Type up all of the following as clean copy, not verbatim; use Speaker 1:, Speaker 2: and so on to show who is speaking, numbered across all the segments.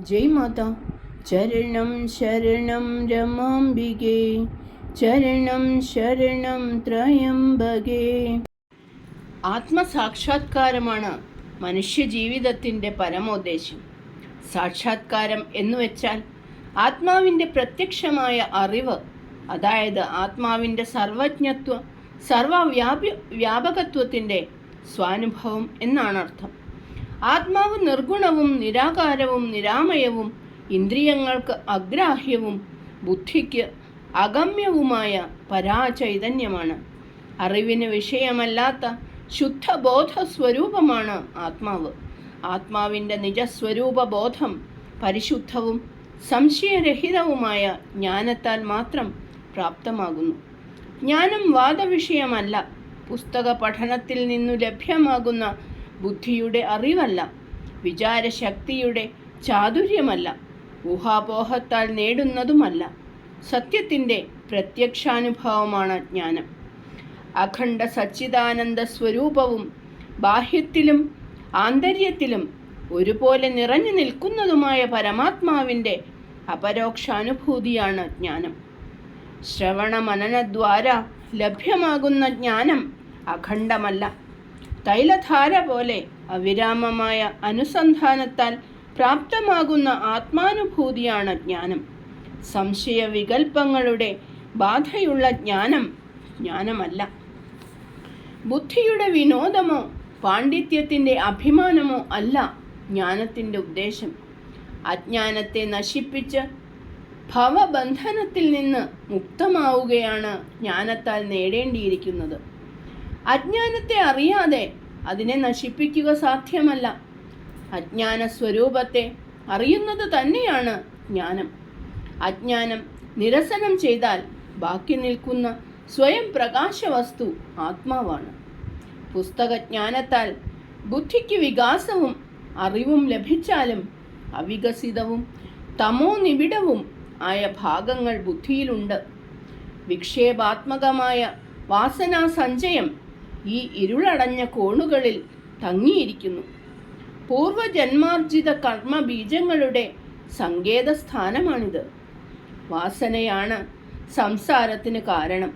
Speaker 1: ജയ് മാതാ. ചരണം ശരണം രമാംബികേ, ചരണം ശരണം ത്രയംബകേ. ആത്മസാക്ഷാത്കാരമാണ് മനുഷ്യജീവിതത്തിൻ്റെ പരമോദ്ദേശം. സാക്ഷാത്കാരം എന്നുവെച്ചാൽ ആത്മാവിൻ്റെ പ്രത്യക്ഷമായ അറിവ്, അതായത് ആത്മാവിൻ്റെ സർവജ്ഞത്വ വ്യാപകത്വത്തിൻ്റെ സ്വാനുഭവം എന്നാണ് അർത്ഥം. ആത്മാവ് നിർഗുണവും നിരാകാരവും നിരാമയവും ഇന്ദ്രിയങ്ങൾക്ക് അഗ്രാഹ്യവും ബുദ്ധിക്ക് അഗമ്യവുമായ പരാചൈതന്യമാണ്. അറിവിന് വിഷയമല്ലാത്ത ശുദ്ധബോധ സ്വരൂപമാണ് ആത്മാവ്. ആത്മാവിൻ്റെ നിജസ്വരൂപ ബോധം പരിശുദ്ധവും സംശയരഹിതവുമായ ജ്ഞാനത്താൽ മാത്രം പ്രാപ്തമാകുന്നു. ജ്ഞാനം വാദവിഷയമല്ല. പുസ്തക പഠനത്തിൽ നിന്നു ലഭ്യമാകുന്ന ബുദ്ധിയുടെ അറിവല്ല. വിചാരശക്തിയുടെ ചാതുര്യമല്ല. ഊഹാപോഹത്താൽ നേടുന്നതുമല്ല. സത്യത്തിൻ്റെ പ്രത്യക്ഷാനുഭവമാണ് ജ്ഞാനം. അഖണ്ഡ സച്ചിദാനന്ദ സ്വരൂപവും ബാഹ്യത്തിലും ആന്തര്യത്തിലും ഒരുപോലെ നിറഞ്ഞു നിൽക്കുന്നതുമായ പരമാത്മാവിൻ്റെ അപരോക്ഷാനുഭൂതിയാണ് ജ്ഞാനം. ശ്രവണ മനനദ്വാര ലഭ്യമാകുന്ന ജ്ഞാനം അഖണ്ഡമല്ല. തൈലധാര പോലെ അവിരാമമായ അനുസന്ധാനത്താൽ പ്രാപ്തമാകുന്ന ആത്മാനുഭൂതിയാണ് ജ്ഞാനം. സംശയവികൽപ്പങ്ങളുടെ ബാധയുള്ള ജ്ഞാനമല്ല. ബുദ്ധിയുടെ വിനോദമോ പാണ്ഡിത്യത്തിൻ്റെ അഭിമാനമോ അല്ല ജ്ഞാനത്തിൻ്റെ ഉദ്ദേശം. അജ്ഞാനത്തെ നശിപ്പിച്ച് ഭവബന്ധനത്തിൽ നിന്ന് മുക്തമാവുകയാണ് ജ്ഞാനത്താൽ നേടേണ്ടിയിരിക്കുന്നത്. അജ്ഞാനത്തെ അറിയാതെ അതിനെ നശിപ്പിക്കുക സാധ്യമല്ല. അജ്ഞാന സ്വരൂപത്തെ അറിയുന്നത് തന്നെയാണ് ജ്ഞാനം. അജ്ഞാനം നിരസനം ചെയ്താൽ ബാക്കി നിൽക്കുന്ന സ്വയം പ്രകാശവസ്തു ആത്മാവാണ്. പുസ്തകജ്ഞാനത്താൽ ബുദ്ധിക്ക് വികാസവും അറിവും ലഭിച്ചാലും അവികസിതവും തമോനിബിഡവും ആയ ഭാഗങ്ങൾ ബുദ്ധിയിലുണ്ട്. വിക്ഷേപാത്മകമായ വാസനാസഞ്ചയം ഈ ഇരുളടഞ്ഞ കോണുകളിൽ തങ്ങിയിരിക്കുന്നു. പൂർവജന്മാർജിത കർമ്മബീജങ്ങളുടെ സങ്കേതസ്ഥാനമാണിത്. വാസനയാണ് സംസാരത്തിന് കാരണം.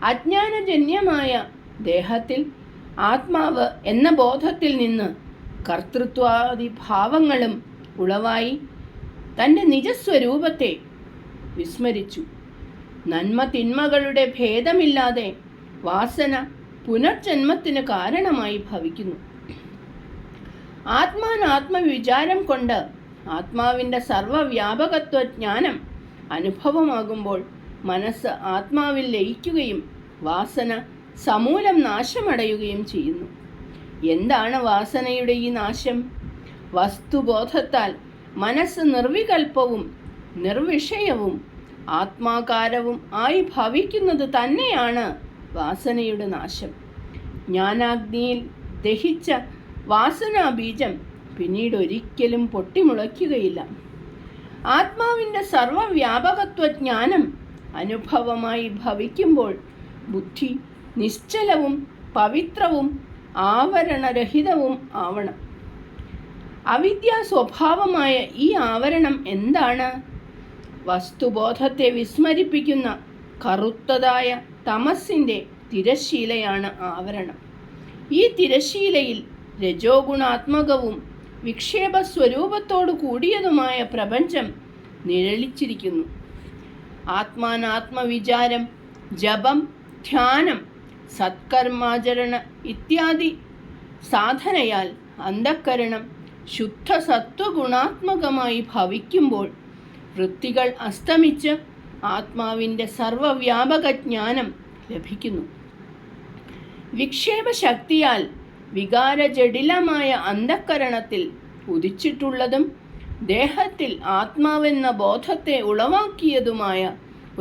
Speaker 1: അജ്ഞാനജന്യമായ ദേഹത്തിൽ ആത്മാവ് എന്ന ബോധത്തിൽ നിന്ന് കർത്തൃത്വാദിഭാവങ്ങളും ഉളവായി തൻ്റെ നിജസ്വരൂപത്തെ വിസ്മരിച്ചു. നന്മ തിന്മകളുടെ ഭേദമില്ലാതെ വാസന പുനർജന്മത്തിന് കാരണമായി ഭവിക്കുന്നു. ആത്മാനാത്മവിചാരം കൊണ്ട് ആത്മാവിൻ്റെ സർവവ്യാപകത്വ ജ്ഞാനം അനുഭവമാകുമ്പോൾ മനസ്സ് ആത്മാവിൽ ലയിക്കുകയും വാസന സമൂലം നാശമടയുകയും ചെയ്യുന്നു. എന്താണ് വാസനയുടെ ഈ നാശം? വസ്തുബോധത്താൽ മനസ്സ് നിർവികൽപ്പവും നിർവിഷയവും ആത്മാകാരവും ആയി ഭവിക്കുന്നത് തന്നെയാണ് വാസനയുടെ നാശം. ജ്ഞാനാഗ്നിയിൽ ദഹിച്ച വാസനാബീജം പിന്നീട് ഒരിക്കലും പൊട്ടിമുളയ്ക്കുകയില്ല. ആത്മാവിൻ്റെ സർവവ്യാപകത്വ ജ്ഞാനം അനുഭവമായി ഭവിക്കുമ്പോൾ ബുദ്ധി നിശ്ചലവും പവിത്രവും ആവരണരഹിതവും ആവണം. അവിദ്യാ സ്വഭാവമായ ഈ ആവരണം എന്താണ്? വസ്തുബോധത്തെ വിസ്മരിപ്പിക്കുന്ന കറുത്തതായ തമസിൻ്റെ തിരശ്ശീലയാണ് ആവരണം. ഈ തിരശ്ശീലയിൽ രജോഗുണാത്മകവും വിക്ഷേപസ്വരൂപത്തോടു കൂടിയതുമായ പ്രപഞ്ചം നിഴലിച്ചിരിക്കുന്നു. ആത്മാനാത്മവിചാരം, ജപം, ധ്യാനം, സത്കർമാചരണ ഇത്യാദി സാധനയാൽ അന്ധഃകരണം ശുദ്ധ സത്വഗുണാത്മകമായി ഭവിക്കുമ്പോൾ വൃത്തികൾ അസ്തമിച്ച് ആത്മാവിൻ്റെ സർവവ്യാപക ജ്ഞാനം ലഭിക്കുന്നു. വിക്ഷേപശക്തിയാൽ വികാരജടിലമായ അന്ധഃകരണത്തിൽ ഉദിച്ചിട്ടുള്ളതും ദേഹത്തിൽ ആത്മാവെന്ന ബോധത്തെ ഉളവാക്കിയതുമായ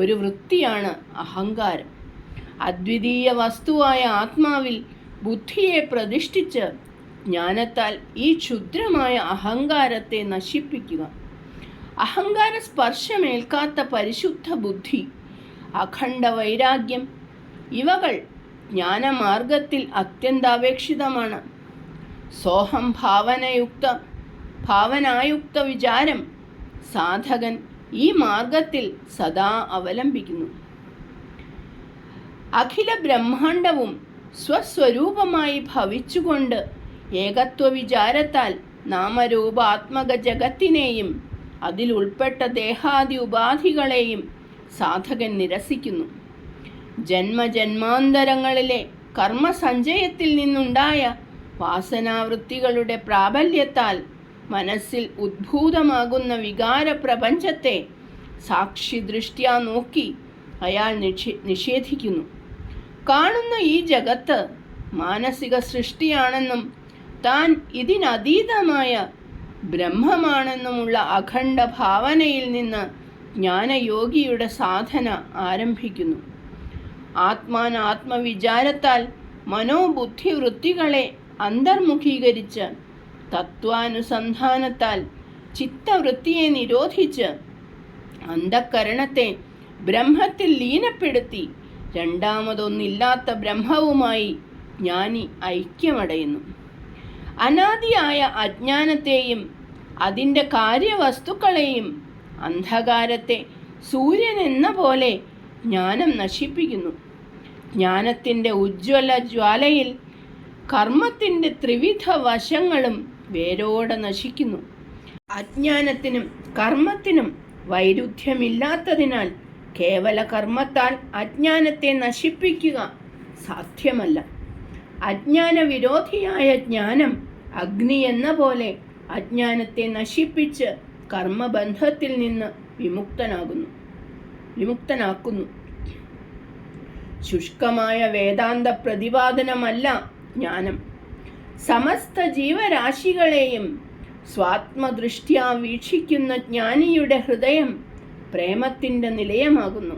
Speaker 1: ഒരു വൃത്തിയാണ് അഹങ്കാരം. അദ്വിതീയ വസ്തുവായ ആത്മാവിൽ ബുദ്ധിയെ പ്രതിഷ്ഠിച്ച് ജ്ഞാനത്താൽ ഈ ക്ഷുദ്രമായ അഹങ്കാരത്തെ നശിപ്പിക്കുക. അഹങ്കാര സ്പർശമേൽക്കാത്ത പരിശുദ്ധ ബുദ്ധി, അഖണ്ഡ വൈരാഗ്യം ഇവകൾ ജ്ഞാനമാർഗത്തിൽ അത്യന്താപേക്ഷിതമാണ്. സോഹം ഭാവനയുക്ത ഭാവനായുക്ത വിചാരം സാധകൻ ഈ മാർഗത്തിൽ സദാ അവലംബിക്കുന്നു. അഖില ബ്രഹ്മാണ്ടവും സ്വസ്വരൂപമായി ഭവിച്ചുകൊണ്ട് ഏകത്വ വിചാരത്താൽ നാമരൂപാത്മക ജഗത്തിനെയും അതിലുൾപ്പെട്ട ദേഹാദി ഉപാധികളെയും സാധകൻ നിരസിക്കുന്നു. ജന്മജന്മാന്തരങ്ങളിലെ കർമ്മസഞ്ചയത്തിൽ നിന്നുണ്ടായ വാസനാവൃത്തികളുടെ പ്രാബല്യത്താൽ മനസ്സിൽ ഉദ്ഭൂതമാകുന്ന വികാരപ്രപഞ്ചത്തെ സാക്ഷിദൃഷ്ട്യാ നോക്കി അയാൾ നിഷേധിക്കുന്നു. കാണുന്ന ഈ ജഗത്ത് മാനസിക സൃഷ്ടിയാണെന്നും താൻ ഇതിനതീതമായ ബ്രഹ്മമാണെന്നുമുള്ള അഖണ്ഡ ഭാവനയിൽ നിന്ന് ജ്ഞാനയോഗിയുടെ സാധന ആരംഭിക്കുന്നു. ആത്മാനാത്മവിചാരത്താൽ മനോബുദ്ധിവൃത്തികളെ അന്തർമുഖീകരിച്ച് തത്വാനുസന്ധാനത്താൽ ചിത്തവൃത്തിയെ നിരോധിച്ച് അന്ധക്കരണത്തെ ബ്രഹ്മത്തിൽ ലീനപ്പെടുത്തി രണ്ടാമതൊന്നില്ലാത്ത ബ്രഹ്മവുമായി ജ്ഞാനി ഐക്യമടയുന്നു. അനാദിയായ അജ്ഞാനത്തെയും അതിൻ്റെ കാര്യവസ്തുക്കളെയും അന്ധകാരത്തെ സൂര്യൻ എന്ന പോലെ ജ്ഞാനം നശിപ്പിക്കുന്നു. ജ്ഞാനത്തിൻ്റെ ഉജ്ജ്വല ജ്വാലയിൽ കർമ്മത്തിൻ്റെ ത്രിവിധ വശങ്ങളും വേരോടെ നശിക്കുന്നു. അജ്ഞാനത്തിനും കർമ്മത്തിനും വൈരുദ്ധ്യമില്ലാത്തതിനാൽ കേവല കർമ്മത്താൽ അജ്ഞാനത്തെ നശിപ്പിക്കുക സാധ്യമല്ല. അജ്ഞാന വിരോധിയായ ജ്ഞാനം അഗ്നി എന്ന പോലെ അജ്ഞാനത്തെ നശിപ്പിച്ച് കർമ്മബന്ധത്തിൽ നിന്ന് വിമുക്തനാക്കുന്നു. ശുഷ്കമായ വേദാന്ത പ്രതിപാദനമല്ല ജ്ഞാനം. സമസ്ത ജീവരാശികളെയും സ്വാത്മദൃഷ്ട്യാ വീക്ഷിക്കുന്ന ജ്ഞാനിയുടെ ഹൃദയം പ്രേമത്തിൻ്റെ നിലയമാകുന്നു.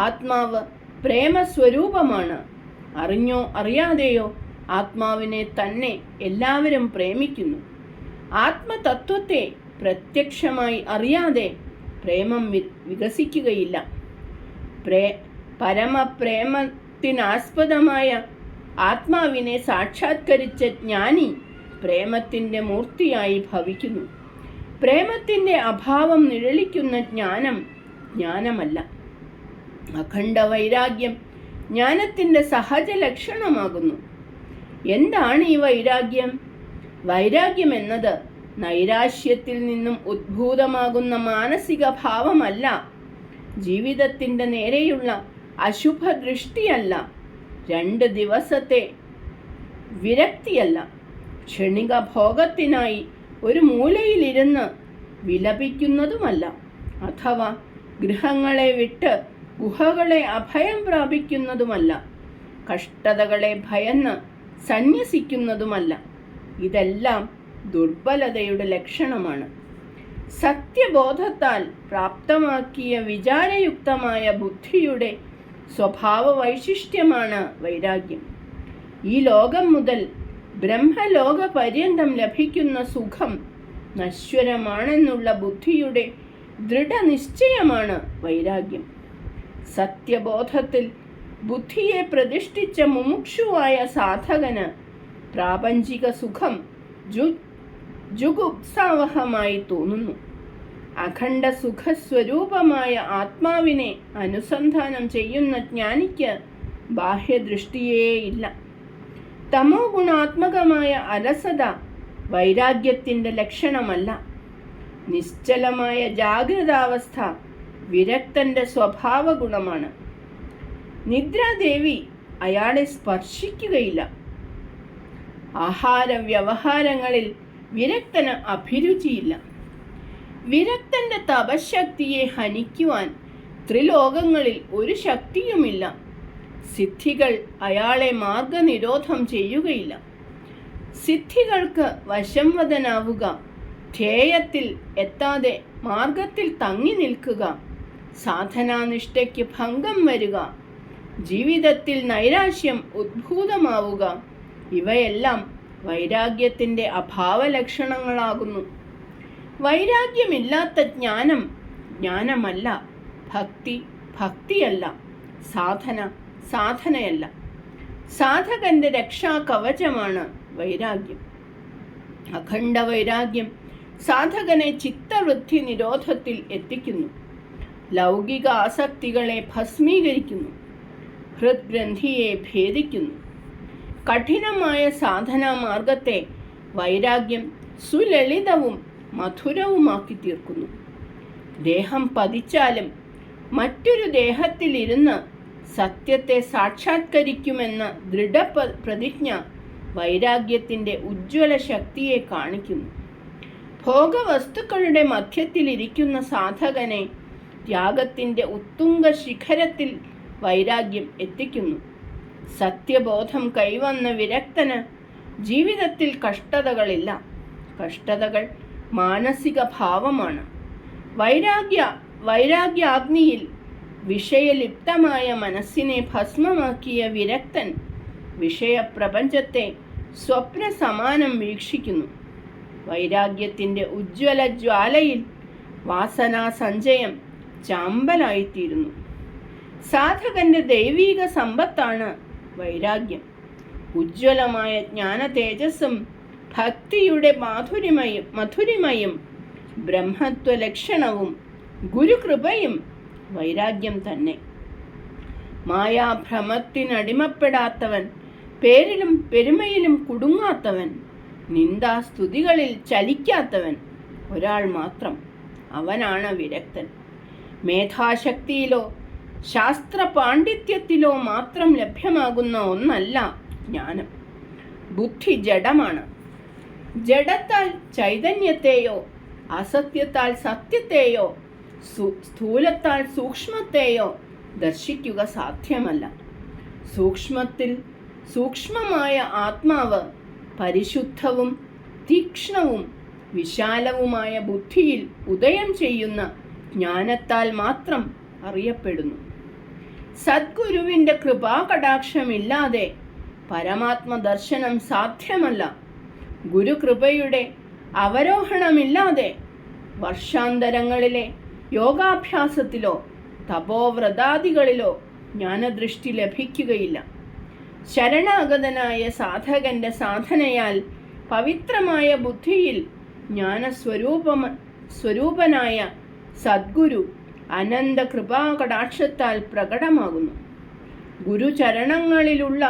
Speaker 1: ആത്മാവ് പ്രേമസ്വരൂപമാണ്. അറിഞ്ഞോ അറിയാതെയോ ആത്മാവിനെ തന്നെ എല്ലാവരും പ്രേമിക്കുന്നു. ആത്മതത്വത്തെ പ്രത്യക്ഷമായി അറിയാതെ പ്രേമം വികസിക്കുകയില്ല. പരമപ്രേമത്തിനാസ്പദമായ ആത്മാവിനെ സാക്ഷാത്കരിച്ച ജ്ഞാനി പ്രേമത്തിൻ്റെ മൂർത്തിയായി ഭവിക്കുന്നു. പ്രേമത്തിൻ്റെ അഭാവം നിഴലിക്കുന്ന ജ്ഞാനമല്ല. അഖണ്ഡ വൈരാഗ്യം ജ്ഞാനത്തിൻ്റെ സഹജ ലക്ഷണമാകുന്നു. എന്താണ് ഈ വൈരാഗ്യം? വൈരാഗ്യം എന്നത് നൈരാശ്യത്തിൽ നിന്നും ഉദ്ഭൂതമാകുന്ന മാനസിക ഭാവമല്ല. ജീവിതത്തിൻ്റെ നേരെയുള്ള അശുഭ ദൃഷ്ടിയല്ല. 2 ദിവസത്തെ വിരക്തിയല്ല. ക്ഷണിക ഭോഗത്തിനായി ഒരു മൂലയിലിരുന്ന് വിലപിക്കുന്നതുമല്ല. അഥവാ ഗൃഹങ്ങളെ വിട്ട് ഗുഹകളെ അഭയം പ്രാപിക്കുന്നതുമല്ല. കഷ്ടതകളെ ഭയന്ന് സന്യസിക്കുന്നതുമല്ല. ഇതെല്ലാം ദുർബലതയുടെ ലക്ഷണമാണ്. സത്യബോധത്താൽ പ്രാപ്തമാക്കിയ വിചാരയുക്തമായ ബുദ്ധിയുടെ സ്വഭാവ വൈശിഷ്ട്യമാണ് വൈരാഗ്യം. ഈ ലോകം മുതൽ ബ്രഹ്മലോക പര്യന്തം ലഭിക്കുന്ന സുഖം നശ്വരമാണെന്നുള്ള ബുദ്ധിയുടെ ദൃഢനിശ്ചയമാണ് വൈരാഗ്യം. സത്യബോധത്തിൽ ബുദ്ധിയെ പ്രതിഷ്ഠിച്ച മുമുക്ഷുവായ സാധകന് പ്രാപഞ്ചിക സുഖം ജുഗുപ്സാവഹമായി തോന്നുന്നു. അഖണ്ഡ സുഖസ്വരൂപമായ ആത്മാവിനെ അനുസന്ധാനം ചെയ്യുന്ന ജ്ഞാനിക്ക് ബാഹ്യദൃഷ്ടിയേയില്ല. തമോ ഗുണാത്മകമായ അലസത വൈരാഗ്യത്തിൻ്റെ ലക്ഷണമല്ല. നിശ്ചലമായ ജാഗ്രതാവസ്ഥ വിരക്തൻ്റെ സ്വഭാവ ഗുണമാണ്. നിദ്രാദേവി അയാളെ സ്പർശിക്കുകയില്ല. ആഹാര വ്യവഹാരങ്ങളിൽ വിരക്തന് അഭിരുചിയില്ല. വിരക്തൻ്റെ തപശക്തിയെ ഹനിക്കുവാൻ ത്രിലോകങ്ങളിൽ ഒരു ശക്തിയുമില്ല. സിദ്ധികൾ അയാളെ മാർഗനിരോധം ചെയ്യുകയില്ല. സിദ്ധികൾക്ക് വശംവദനാവുക, ധ്യേയത്തിൽ എത്താതെ മാർഗത്തിൽ തങ്ങി നിൽക്കുക, സാധനാനിഷ്ഠയ്ക്ക് ഭംഗം വരിക, ജീവിതത്തിൽ നൈരാശ്യം ഉദ്ഭൂതമാവുക, ഇവയെല്ലാം വൈരാഗ്യത്തിൻ്റെ അഭാവലക്ഷണങ്ങളാകുന്നു. വൈരാഗ്യമില്ലാത്ത ജ്ഞാനം ജ്ഞാനമല്ല, ഭക്തിയല്ല, സാധനയല്ല. സാധകന്റെ രക്ഷാകവചമാണ് വൈരാഗ്യം. അഖണ്ഡ വൈരാഗ്യം സാധകനെ ചിത്തവൃത്തി നിരോധത്തിൽ എത്തിക്കുന്നു. ലൗകിക ആസക്തികളെ ഭസ്മീകരിക്കുന്നു. ഹൃദ്ഗ്രന്ഥിയെ ഭേദിക്കുന്നു. കഠിനമായ സാധനാ മാർഗത്തെ വൈരാഗ്യം സുലളിതവും മധുരവുമാക്കി തീർക്കുന്നു. ദേഹം പതിച്ചാലും മറ്റൊരു ദേഹത്തിലിരുന്ന് സത്യത്തെ സാക്ഷാത്കരിക്കുമെന്ന ദൃഢപ്രതിജ്ഞ വൈരാഗ്യത്തിൻ്റെ ഉജ്ജ്വല ശക്തിയെ കാണിക്കുന്നു. ഭോഗവസ്തുക്കളുടെ മധ്യത്തിലിരിക്കുന്ന സാധകനെ ത്യാഗത്തിൻ്റെ ഉത്തുംഗ ശിഖരത്തിൽ വൈരാഗ്യം എത്തിക്കുന്നു. സത്യബോധം കൈവന്ന വിരക്തന് ജീവിതത്തിൽ കഷ്ടതകളില്ല. കഷ്ടതകൾ മാനസിക ഭാവമാണ്. വൈരാഗ്യാഗ്നിയിൽ വിഷയലിപ്തമായ മനസ്സിനെ ഭസ്മമാക്കിയ വിരക്തൻ വിഷയപ്രപഞ്ചത്തെ സ്വപ്ന സമാനം വീക്ഷിക്കുന്നു. വൈരാഗ്യത്തിൻ്റെ ഉജ്ജ്വല ജ്വാലയിൽ വാസനാ സഞ്ചയം ചാമ്പലായിത്തീരുന്നു. സാധകന്റെ ദൈവീക സമ്പത്താണ് വൈരാഗ്യം. ഉജ്ജ്വലമായ ജ്ഞാന തേജസ്സും ഭക്തിയുടെ മധുരിമയും ബ്രഹ്മത്വ ലക്ഷണവും ഗുരുകൃപയും വൈരാഗ്യം തന്നെ. മായാഭ്രമത്തിനടിമപ്പെടാത്തവൻ, പേരിലും പെരുമയിലും കുടുങ്ങാത്തവൻ, നിന്ദാസ്തുതികളിൽ ചലിക്കാത്തവൻ ഒരാൾ മാത്രം. അവനാണ് വിരക്തൻ. മേധാശക്തിയിലോ ശാസ്ത്ര പാണ്ഡിത്യത്തിലോ മാത്രം ലഭ്യമാകുന്ന ഒന്നല്ല ജ്ഞാനം. ബുദ്ധി ജഡമാണ്. ജഡത്താൽ ചൈതന്യത്തെയോ അസത്യത്താൽ സത്യത്തെയോ സ്ഥൂലത്താൽ സൂക്ഷ്മത്തെയോ ദർശിക്കുക സാധ്യമല്ല. സൂക്ഷ്മത്തിൽ സൂക്ഷ്മമായ ആത്മാവ് പരിശുദ്ധവും തീക്ഷ്ണവും വിശാലവുമായ ബുദ്ധിയിൽ ഉദയം ചെയ്യുന്ന ജ്ഞാനത്താൽ മാത്രം അറിയപ്പെടുന്നു. സദ്ഗുരുവിൻ്റെ കൃപാകടാക്ഷമില്ലാതെ പരമാത്മ ദർശനം സാധ്യമല്ല. ഗുരുകൃപയുടെ അവരോഹണമില്ലാതെ വർഷാന്തരങ്ങളിലെ യോഗാഭ്യാസത്തിലോ തപോവ്രതാദികളിലോ ജ്ഞാനദൃഷ്ടി ലഭിക്കുകയില്ല. ശരണാഗതനായ സാധകന്റെ സാധനയാൽ പവിത്രമായ ബുദ്ധിയിൽ ജ്ഞാനസ്വരൂപനായ സദ്ഗുരു അനന്ത കൃപാകടാക്ഷത്താൽ പ്രകടമാകുന്നു. ഗുരുചരണങ്ങളിലുള്ള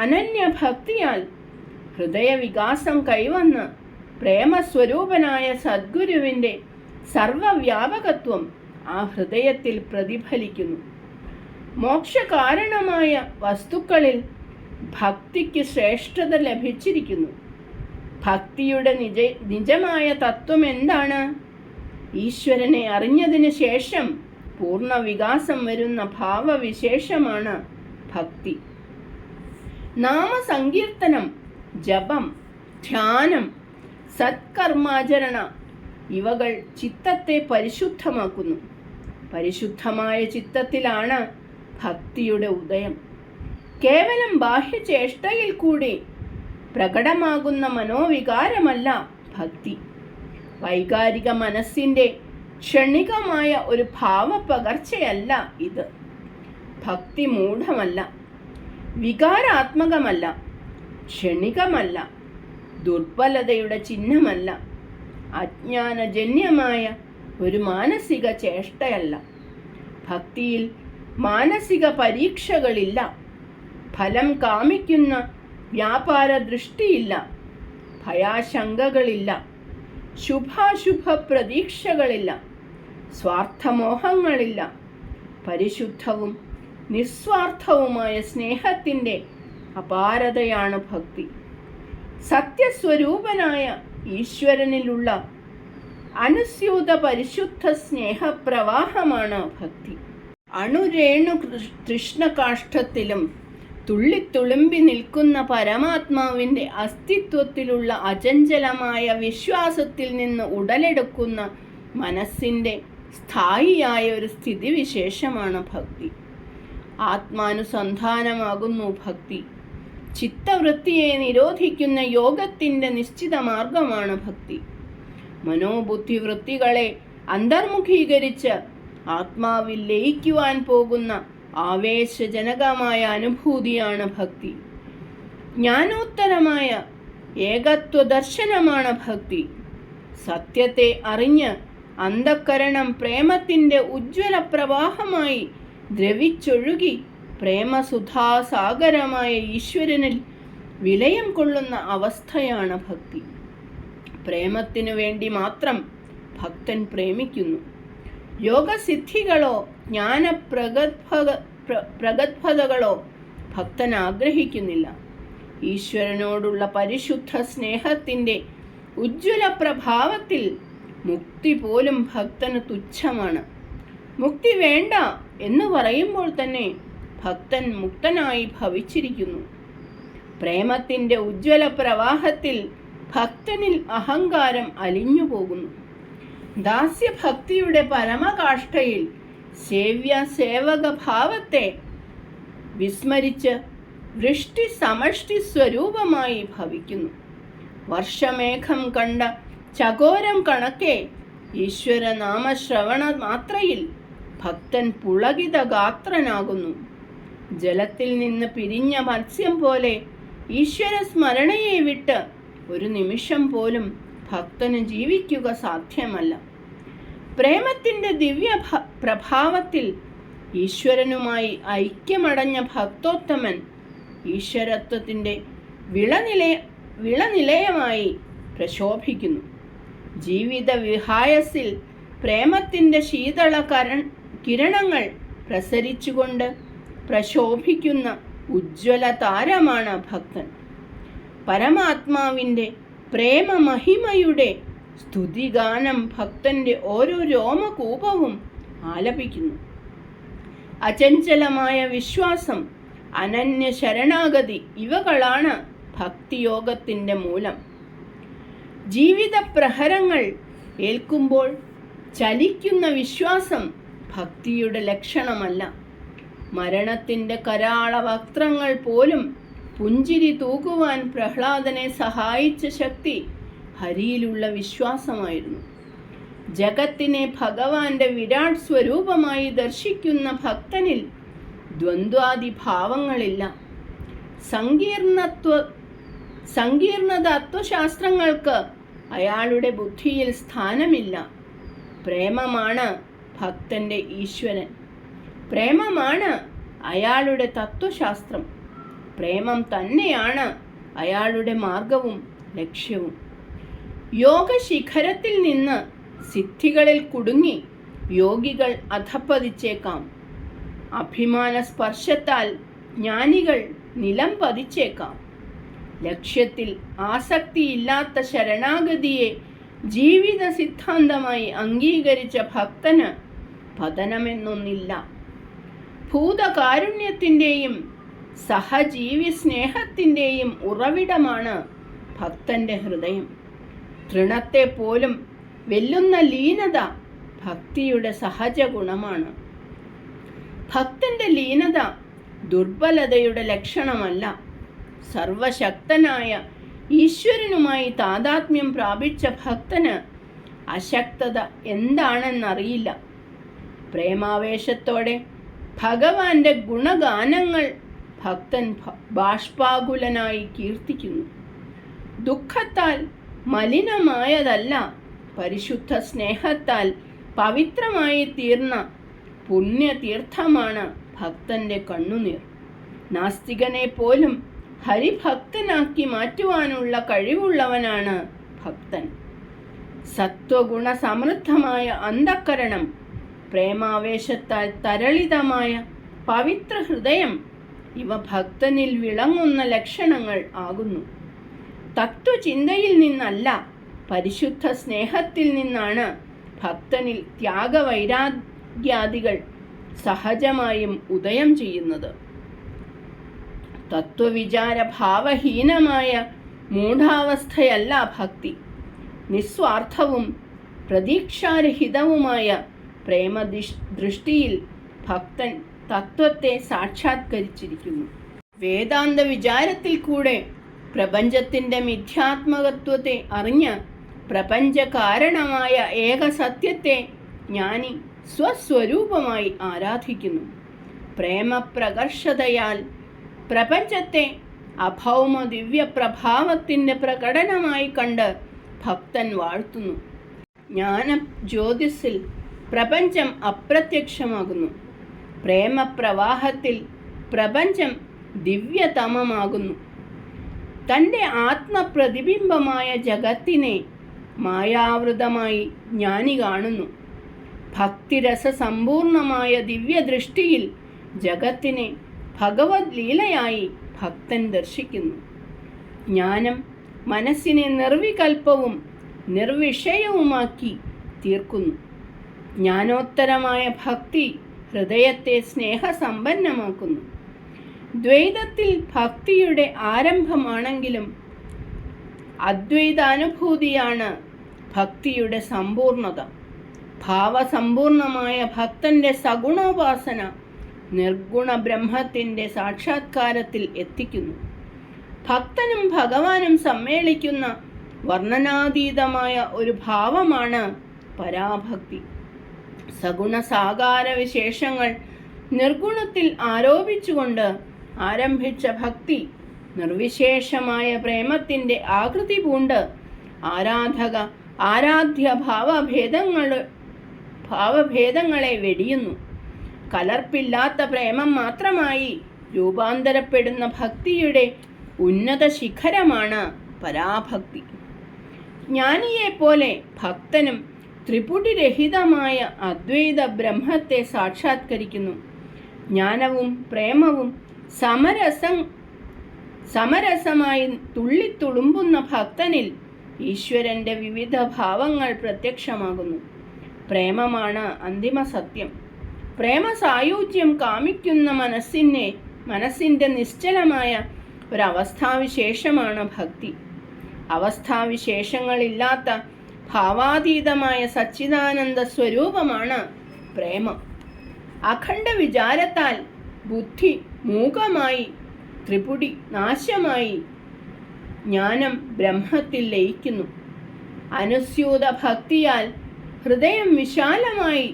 Speaker 1: അനന്യഭക്തിയാൽ ഹൃദയവികാസം കൈവന്ന് പ്രേമസ്വരൂപനായ സദ്ഗുരുവിൻ്റെ സർവവ്യാപകത്വം ആ ഹൃദയത്തിൽ പ്രതിഫലിക്കുന്നു. മോക്ഷകാരണമായ വസ്തുക്കളിൽ ഭക്തിക്ക് ശ്രേഷ്ഠത ലഭിച്ചിരിക്കുന്നു. ഭക്തിയുടെ നിജമായ തത്വം എന്താണ്? ഈശ്വരനെ അറിഞ്ഞതിന് ശേഷം പൂർണ്ണ വികാസം വരുന്ന ഭാവവിശേഷമാണ് ഭക്തി. നാമസങ്കീർത്തനം, ജപം, ധ്യാനം, സത്കർമാചരണ ഇവകൾ ചിത്തത്തെ പരിശുദ്ധമാക്കുന്നു. പരിശുദ്ധമായ ചിത്തത്തിലാണ് ഭക്തിയുടെ ഉദയം. കേവലം ബാഹ്യചേഷ്ടയിൽ കൂടി പ്രകടമാകുന്ന മനോവികാരമല്ല ഭക്തി. വൈകാരിക മനസ്സിൻ്റെ ക്ഷണികമായ ഒരു ഭാവപകർച്ചയല്ല ഇത്. ഭക്തി മൂഢമല്ല, വികാരാത്മകമല്ല, ക്ഷണികമല്ല, ദുർബലതയുടെ ചിഹ്നമല്ല, അജ്ഞാനജന്യമായ ഒരു മാനസിക ചേഷ്ടയല്ല. ഭക്തിയിൽ മാനസിക പരീക്ഷകളില്ല, ഫലം കാമിക്കുന്ന വ്യാപാര ദൃഷ്ടിയില്ല, ഭയാശങ്കകളില്ല, ശുഭാശുഭ പ്രതീക്ഷകളില്ല, സ്വാർത്ഥമോഹങ്ങളില്ല. പരിശുദ്ധവും നിസ്വാർത്ഥവുമായ സ്നേഹത്തിൻ്റെ അപാരതയാണ് ഭക്തി. സത്യസ്വരൂപനായ ഈശ്വരനിലുള്ള അനുസ്യൂത പരിശുദ്ധ സ്നേഹപ്രവാഹമാണ് ഭക്തി. അണുരേണു തൃഷ്ണകാഷ്ഠത്തിലും തുള്ളിത്തുളുമ്പി നിൽക്കുന്ന പരമാത്മാവിൻ്റെ അസ്തിത്വത്തിലുള്ള അചഞ്ചലമായ വിശ്വാസത്തിൽ നിന്ന് ഉടലെടുക്കുന്ന മനസ്സിൻ്റെ സ്ഥായിയായ ഒരു സ്ഥിതിവിശേഷമാണ് ഭക്തി. ആത്മാനുസന്ധാനമാകുന്നു ഭക്തി. ചിത്തവൃത്തിയെ നിരോധിക്കുന്ന യോഗത്തിൻ്റെ നിശ്ചിത മാർഗമാണ് ഭക്തി. മനോബുദ്ധിവൃത്തികളെ അന്തർമുഖീകരിച്ച് ആത്മാവിൽ ലയിക്കുവാൻ പോകുന്ന ആവേശജനകമായ അനുഭൂതിയാണ് ഭക്തി. ജ്ഞാനോത്തരമായ ഏകത്വ ദർശനമാണ് ഭക്തി. സത്യത്തെ അറിഞ്ഞ് അന്ധക്കരണം പ്രേമത്തിൻ്റെ ഉജ്ജ്വല പ്രവാഹമായി ദ്രവിച്ചൊഴുകി പ്രേമസുധാസാഗരമായ ഈശ്വരനിൽ വിലയം കൊള്ളുന്ന അവസ്ഥയാണ് ഭക്തി. പ്രേമത്തിനു വേണ്ടി മാത്രം ഭക്തൻ പ്രേമിക്കുന്നു. യോഗസിദ്ധികളോ പ്രഗത്ഭതകളോ ഭക്തൻ ആഗ്രഹിക്കുന്നില്ല. ഈശ്വരനോടുള്ള പരിശുദ്ധ സ്നേഹത്തിൻ്റെ ഉജ്ജ്വല പ്രഭാവത്തിൽ മുക്തി പോലും ഭക്തന് തുച്ഛമാണ്. മുക്തി വേണ്ട എന്ന് പറയുമ്പോൾ തന്നെ ഭക്തൻ മുക്തനായി ഭവിച്ചിരിക്കുന്നു. പ്രേമത്തിൻ്റെ ഉജ്ജ്വല പ്രവാഹത്തിൽ ഭക്തനിൽ അഹങ്കാരം അലിഞ്ഞു പോകുന്നു. ദാസ്യഭക്തിയുടെ പരമകാഷ്ഠയിൽ സേവക ഭാവത്തെ വിസ്മരിച്ച് വൃഷ്ടി സമഷ്ടി സ്വരൂപമായി ഭവിക്കുന്നു. വർഷമേഘം കണ്ട ചകോരം കണക്കെ ഈശ്വരനാമശ്രവണ മാത്രയിൽ ഭക്തൻ പുളകിത ഗാത്രനാകുന്നു. ജലത്തിൽ നിന്ന് പിരിഞ്ഞ മത്സ്യം പോലെ ഈശ്വര സ്മരണയെ വിട്ട് ഒരു നിമിഷം പോലും ഭക്തന് ജീവിക്കുക സാധ്യമല്ല. പ്രേമത്തിൻ്റെ ദിവ്യ പ്രഭാവത്തിൽ ഈശ്വരനുമായി ഐക്യമടഞ്ഞ ഭക്തോത്തമൻ ഈശ്വരത്വത്തിൻ്റെ വിളനിലയമായി പ്രശോഭിക്കുന്നു. ജീവിത വിഹായസിൽ പ്രേമത്തിൻ്റെ ശീതള കിരണങ്ങൾ പ്രസരിച്ചുകൊണ്ട് പ്രശോഭിക്കുന്ന ഉജ്ജ്വല താരമാണ് ഭക്തൻ. പരമാത്മാവിൻ്റെ പ്രേമമഹിമയുടെ സ്തുതിഗാനം ഭക്തൻ്റെ ഓരോ രോമകൂപവും ആലപിക്കുന്നു. അചഞ്ചലമായ വിശ്വാസം, അനന്യ ശരണാഗതി ഇവകളാണ് ഭക്തിയോഗത്തിൻ്റെ മൂലം. ജീവിത പ്രഹരങ്ങൾ ഏൽക്കുമ്പോൾ ചലിക്കുന്ന വിശ്വാസം ഭക്തിയുടെ ലക്ഷണമല്ല. മരണത്തിൻ്റെ കരാള വക്ത്രങ്ങൾ പോലും പുഞ്ചിരി തൂക്കുവാൻ പ്രഹ്ലാദനെ സഹായിച്ച ശക്തി ഹരിയിലുള്ള വിശ്വാസമായിരുന്നു. ജഗത്തിനെ ഭഗവാന്റെ വിരാട് സ്വരൂപമായി ദർശിക്കുന്ന ഭക്തനിൽ ദ്വന്ദ്വാദി ഭാവങ്ങളില്ല. സങ്കീർണ തത്വശാസ്ത്രങ്ങൾക്ക് അയാളുടെ ബുദ്ധിയിൽ സ്ഥാനമില്ല. പ്രേമമാണ് ഭക്തൻ്റെ ഈശ്വരൻ. പ്രേമമാണ് അയാളുടെ തത്വശാസ്ത്രം. പ്രേമം തന്നെയാണ് അയാളുടെ മാർഗവും ലക്ഷ്യവും. യോഗശിഖരത്തിൽ നിന്ന് സിദ്ധികളിൽ കുടുങ്ങി യോഗികൾ അധപ്പതിച്ചേക്കാം. അഭിമാന സ്പർശത്താൽ ജ്ഞാനികൾ നിലം പതിച്ചേക്കാം. ലക്ഷ്യത്തിൽ ആസക്തിയില്ലാത്ത ശരണാഗതിയെ ജീവിത സിദ്ധാന്തമായി അംഗീകരിച്ച ഭക്തന് പതനമെന്നൊന്നില്ല. ഭൂതകാരുണ്യത്തിൻ്റെയും സഹജീവി സ്നേഹത്തിൻ്റെയും ഉറവിടമാണ് ഭക്തൻ്റെ ഹൃദയം. തൃണത്തെ പോലും വെല്ലുന്ന ലീനത ഭക്തിയുടെ സഹജ ഗുണമാണ്. ഭക്തൻ്റെ ലീനത ദുർബലതയുടെ ലക്ഷണമല്ല. സർവശക്തനായ ഈശ്വരനുമായി താതാത്മ്യം പ്രാപിച്ച ഭക്തന് അശക്തത എന്താണെന്നറിയില്ല. പ്രേമാവേശത്തോടെ ഭഗവാന്റെ ഗുണഗാനങ്ങൾ ഭക്തൻ ബാഷ്പാകുലനായി കീർത്തിക്കുന്നു. ദുഃഖത്താൽ മലിനമായതല്ല, പരിശുദ്ധ സ്നേഹത്താൽ പവിത്രമായി തീർന്ന പുണ്യതീർത്ഥമാണ് ഭക്തൻ്റെ കണ്ണുനീർ. നാസ്തികനെ പോലും ഹരിഭക്തനാക്കി മാറ്റുവാനുള്ള കഴിവുള്ളവനാണ് ഭക്തൻ. സത്വഗുണ സമൃദ്ധമായ അന്ധക്കരണം, പ്രേമാവേശത്താൽ തരളിതമായ പവിത്ര ഹൃദയം ഇവ ഭക്തനിൽ വിളങ്ങുന്ന ലക്ഷണങ്ങൾ ആകുന്നു. തത്വചിന്തയിൽ നിന്നല്ല, പരിശുദ്ധ സ്നേഹത്തിൽ നിന്നാണ് ഭക്തനിൽ ത്യാഗവൈരാഗ്യാദികൾ സഹജമായും ഉദയം ചെയ്യുന്നത്. തത്വവിചാര ഭാവഹീനമായ മൂഢാവസ്ഥയല്ല ഭക്തി. നിസ്വാർത്ഥവും പ്രതീക്ഷാരഹിതവുമായ പ്രേമദൃഷ്ടിയിൽ ഭക്തൻ തത്വത്തെ സാക്ഷാത്കരിച്ചിരിക്കുന്നു. വേദാന്ത വിചാരത്തിൽ കൂടെ പ്രപഞ്ചത്തിൻ്റെ മിഥ്യാത്മകത്വത്തെ അറിഞ്ഞ് പ്രപഞ്ചകാരണമായ ഏകസത്യത്തെ ജ്ഞാനി സ്വസ്വരൂപമായി ആരാധിക്കുന്നു. പ്രേമപ്രകർഷതയാൽ പ്രപഞ്ചത്തെ അഭൗമ ദിവ്യ പ്രഭാവത്തിൻ്റെ പ്രകടനമായി കണ്ട് ഭക്തൻ വാഴ്ത്തുന്നു. ജ്ഞാന ജ്യോതിസിൽ പ്രപഞ്ചം അപ്രത്യക്ഷമാകുന്നു. പ്രേമപ്രവാഹത്തിൽ പ്രപഞ്ചം ദിവ്യതമമാകുന്നു. തൻ്റെ ആത്മപ്രതിബിംബമായ ജഗത്തിനെ മായാവൃതമായി ജ്ഞാനി കാണുന്നു. ഭക്തിരസസമ്പൂർണമായ ദിവ്യദൃഷ്ടിയിൽ ജഗത്തിനെ ഭഗവത് ലീലയായി ഭക്തൻ ദർശിക്കുന്നു. ജ്ഞാനം മനസ്സിനെ നിർവികൽപ്പവും നിർവിഷയവുമാക്കി തീർക്കുന്നു. ജ്ഞാനോത്തരമായ ഭക്തി ഹൃദയത്തെ സ്നേഹസമ്പന്നമാക്കുന്നു. ദ്വൈതത്തിൽ ഭക്തിയുടെ ആരംഭമാണെങ്കിലും അദ്വൈതാനുഭൂതിയാണ് ഭക്തിയുടെ സമ്പൂർണത. ഭാവസമ്പൂർണമായ ഭക്തൻ്റെ സഗുണോപാസന നിർഗുണ ബ്രഹ്മത്തിൻ്റെ സാക്ഷാത്കാരത്തിൽ എത്തിക്കുന്നു. ഭക്തനും ഭഗവാനും സമ്മേളിക്കുന്ന വർണ്ണനാതീതമായ ഒരു ഭാവമാണ് പരാഭക്തി. സഗുണസാകാര വിശേഷങ്ങൾ നിർഗുണത്തിൽ ആരോപിച്ചുകൊണ്ട് ആരംഭിച്ച ഭക്തി നിർവിശേഷമായ പ്രേമത്തിൻ്റെ ആകൃതി പൂണ്ട് ആരാധ്യ ഭാവഭേദങ്ങളെ വെടിയുന്നു. കലർപ്പില്ലാത്ത പ്രേമം മാത്രമായി രൂപാന്തരപ്പെടുന്ന ഭക്തിയുടെ ഉന്നത ശിഖരമാണ് പരാഭക്തി. ജ്ഞാനിയെപ്പോലെ ഭക്തനും ത്രിപുടിരഹിതമായ അദ്വൈത ബ്രഹ്മത്തെ സാക്ഷാത്കരിക്കുന്നു. ജ്ഞാനവും പ്രേമവും സമരസമായി തുള്ളിത്തുളുമ്പുന്ന ഭക്തനിൽ ഈശ്വരൻ്റെ വിവിധ ഭാവങ്ങൾ പ്രത്യക്ഷമാകുന്നു. പ്രേമമാണ് അന്തിമ സത്യം. പ്രേമസായുജ്യം കാമിക്കുന്ന മനസ്സിൻ്റെ നിശ്ചലമായ ഒരവസ്ഥാവിശേഷമാണ് ഭക്തി. അവസ്ഥാവിശേഷങ്ങളില്ലാത്ത ഭാവാതീതമായ സച്ചിദാനന്ദ സ്വരൂപമാണ് പ്രേമം. അഖണ്ഡ വിചാരത്താൽ ബുദ്ധി മൂകമായി ത്രിപുടി നാശമായി ജ്ഞാനം ബ്രഹ്മത്തിൽ ലയിക്കുന്നു. അനുസ്യൂത ഭക്തിയാൽ ഹൃദയം വിശാലമായി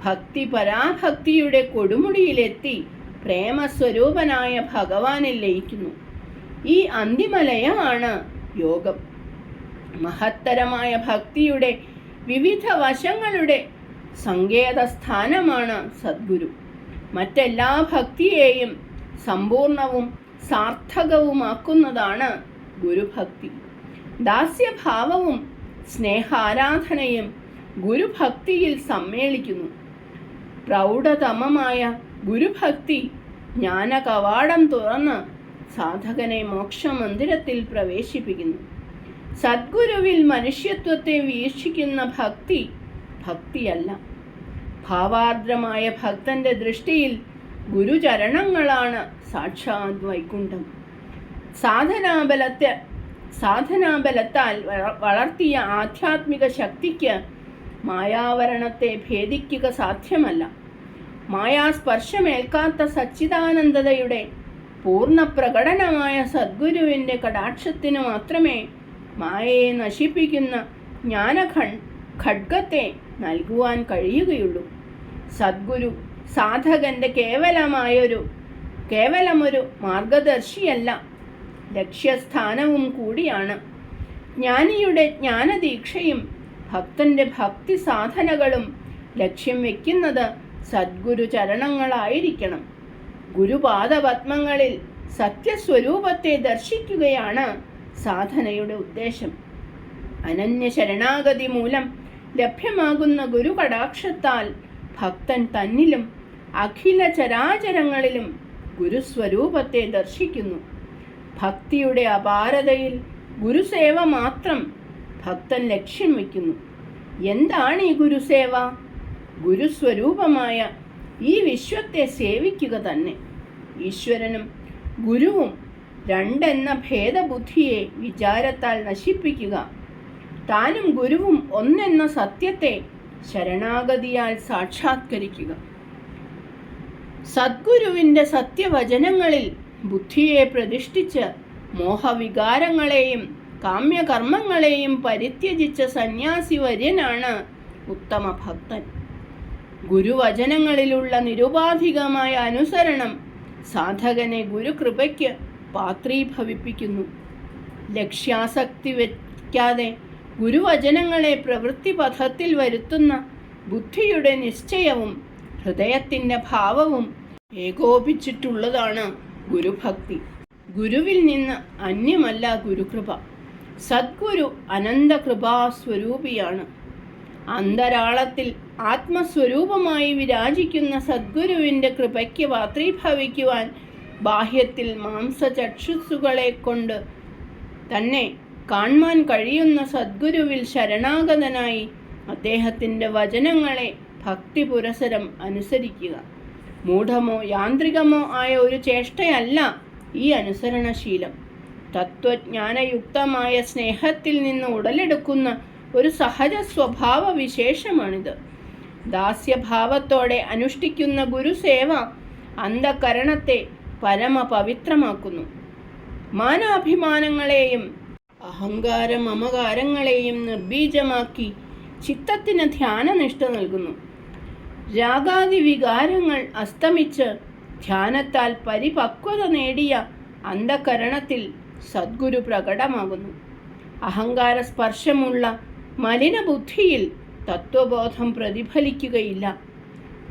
Speaker 1: ഭക്തി പരാഭക്തിയുടെ കൊടുമുടിയിലെത്തി പ്രേമസ്വരൂപനായ ഭഗവാനിൽ ലയിക്കുന്നു. ഈ അന്തിമലയമാണ് യോഗം. മഹത്തരമായ ഭക്തിയുടെ വിവിധ വശങ്ങളുടെ സങ്കേതസ്ഥാനമാണ് സദ്ഗുരു. മറ്റെല്ലാ ഭക്തിയെയും സമ്പൂർണവും സാർത്ഥകവുമാക്കുന്നതാണ് ഗുരുഭക്തി. ദാസ്യഭാവവും സ്നേഹാരാധനയും ഗുരുഭക്തിയിൽ സമ്മേളിക്കുന്നു. പ്രൗഢതമമായ ഗുരുഭക്തി ജ്ഞാനകവാടം തുറന്ന് സാധകനെ മോക്ഷമന്ദിരത്തിൽ പ്രവേശിപ്പിക്കുന്നു. സദ്ഗുരുവിൽ മനുഷ്യത്വത്തെ വീക്ഷിക്കുന്ന ഭക്തിയല്ല. ഭാവാർദ്രമായ ഭക്തന്റെ ദൃഷ്ടിയിൽ ഗുരുചരണങ്ങളാണ് സാക്ഷാത് വൈകുണ്ഠം. സാധനാബലത്താൽ വളർത്തിയ ആധ്യാത്മിക ശക്തിക്ക് മായാവരണത്തെ ഭേദിക്കുക സാധ്യമല്ല. മായാസ്പർശമേൽക്കാത്ത സച്ചിദാനന്ദതയുടെ പൂർണ്ണ പ്രകടനമായ സദ്ഗുരുവിൻ്റെ കടാക്ഷത്തിന് മാത്രമേ മായയെ നശിപ്പിക്കുന്ന ഖഡ്ഗത്തെ നൽകുവാൻ കഴിയുകയുള്ളൂ. സദ്ഗുരു സാധകന്റെ കേവലമൊരു മാർഗദർശിയല്ല, ലക്ഷ്യസ്ഥാനവും കൂടിയാണ്. ജ്ഞാനിയുടെ ജ്ഞാനദീക്ഷയും ഭക്തന്റെ ഭക്തി സാധനകളും ലക്ഷ്യം വയ്ക്കുന്നത് സദ്ഗുരു ചരണങ്ങളായിരിക്കണം. ഗുരുപാദപത്മങ്ങളിൽ സത്യസ്വരൂപത്തെ ദർശിക്കുകയാണ് സാധനയുടെ ഉദ്ദേശം. അനന്യ ശരണാഗതി മൂലം ലഭ്യമാകുന്ന ഗുരുകടാക്ഷത്താൽ ഭക്തൻ തന്നിലും അഖില ചരാചരങ്ങളിലും ഗുരുസ്വരൂപത്തെ ദർശിക്കുന്നു. ഭക്തിയുടെ അപാരതയിൽ ഗുരുസേവ മാത്രം ഭക്തൻ ലക്ഷ്യം വയ്ക്കുന്നു. എന്താണ് ഈ ഗുരുസേവ? ഗുരുസ്വരൂപമായ ഈ വിശ്വത്തെ സേവിക്കുക തന്നെ. ഈശ്വരനും ഗുരുവും രണ്ടെന്ന ഭേദബുദ്ധിയെ വിചാരത്താൽ നശിപ്പിക്കുക. താനും ഗുരുവും ഒന്നെന്ന സത്യത്തെ ശരണാഗതിയാൽ സാക്ഷാത്കരിക്കുക. സദ്ഗുരുവിൻ്റെ സത്യവചനങ്ങളിൽ ബുദ്ധിയെ പ്രതിഷ്ഠിച്ച് മോഹവികാരങ്ങളെയും കാമ്യകർമ്മങ്ങളെയും പരിത്യജിച്ച സന്യാസി വര്യനാണ് ഉത്തമ ഭക്തൻ. ഗുരുവചനങ്ങളിലുള്ള നിരുപാധികമായ അനുസരണം സാധകനെ ഗുരുകൃപയ്ക്ക് പാത്രീഭവിപ്പിക്കുന്നു. ലക്ഷ്യാസക്തി വയ്ക്കാതെ ഗുരുവചനങ്ങളെ പ്രവൃത്തിപഥത്തിൽ വരുത്തുന്ന ബുദ്ധിയുടെ നിശ്ചയവും ഹൃദയത്തിൻ്റെ ഭാവവും ഏകോപിച്ചിട്ടുള്ളതാണ് ഗുരുഭക്തി. ഗുരുവിൽ നിന്ന് അന്യമല്ല ഗുരുകൃപ. സദ്ഗുരു അനന്തകൃപാസ്വരൂപിയാണ്. അന്തരാളത്തിൽ ആത്മസ്വരൂപമായി വിരാജിക്കുന്ന സദ്ഗുരുവിൻ്റെ കൃപയ്ക്ക് പാത്രീഭവിക്കുവാൻ ബാഹ്യത്തിൽ മാംസചക്ഷുസ്സുകളെ കൊണ്ട് തന്നെ കാണുവാൻ കഴിയുന്ന സദ്ഗുരുവിൽ ശരണാഗതനായി അദ്ദേഹത്തിൻ്റെ വചനങ്ങളെ ഭക്തിപുരസരം അനുസരിക്കുക. മൂഢമോ യാന്ത്രികമോ ആയ ഒരു ചേഷ്ടയല്ല ഈ അനുസരണശീലം. തത്വജ്ഞാനയുക്തമായ സ്നേഹത്തിൽ നിന്ന് ഉടലെടുക്കുന്ന ഒരു സഹജ സ്വഭാവ വിശേഷമാണിത്. ദാസ്യഭാവത്തോടെ അനുഷ്ഠിക്കുന്ന ഗുരുസേവ അന്ധകരണത്തെ പരമപവിത്രമാക്കുന്നു. മാനാഭിമാനങ്ങളെയും അഹങ്കാരമമകാരങ്ങളെയും നിർബീജമാക്കി ചിത്തത്തിന് ധ്യാനനിഷ്ഠ നൽകുന്നു. രാഗാദി വികാരങ്ങൾ അസ്തമിച്ച് ധ്യാനത്താൽ പരിപക്വത നേടിയ അന്ധകരണത്തിൽ സദ്ഗുരു പ്രകടമാകുന്നു. അഹങ്കാര സ്പർശമുള്ള മലിനബുദ്ധിയിൽ തത്വബോധം പ്രതിഫലിക്കുകയില്ല.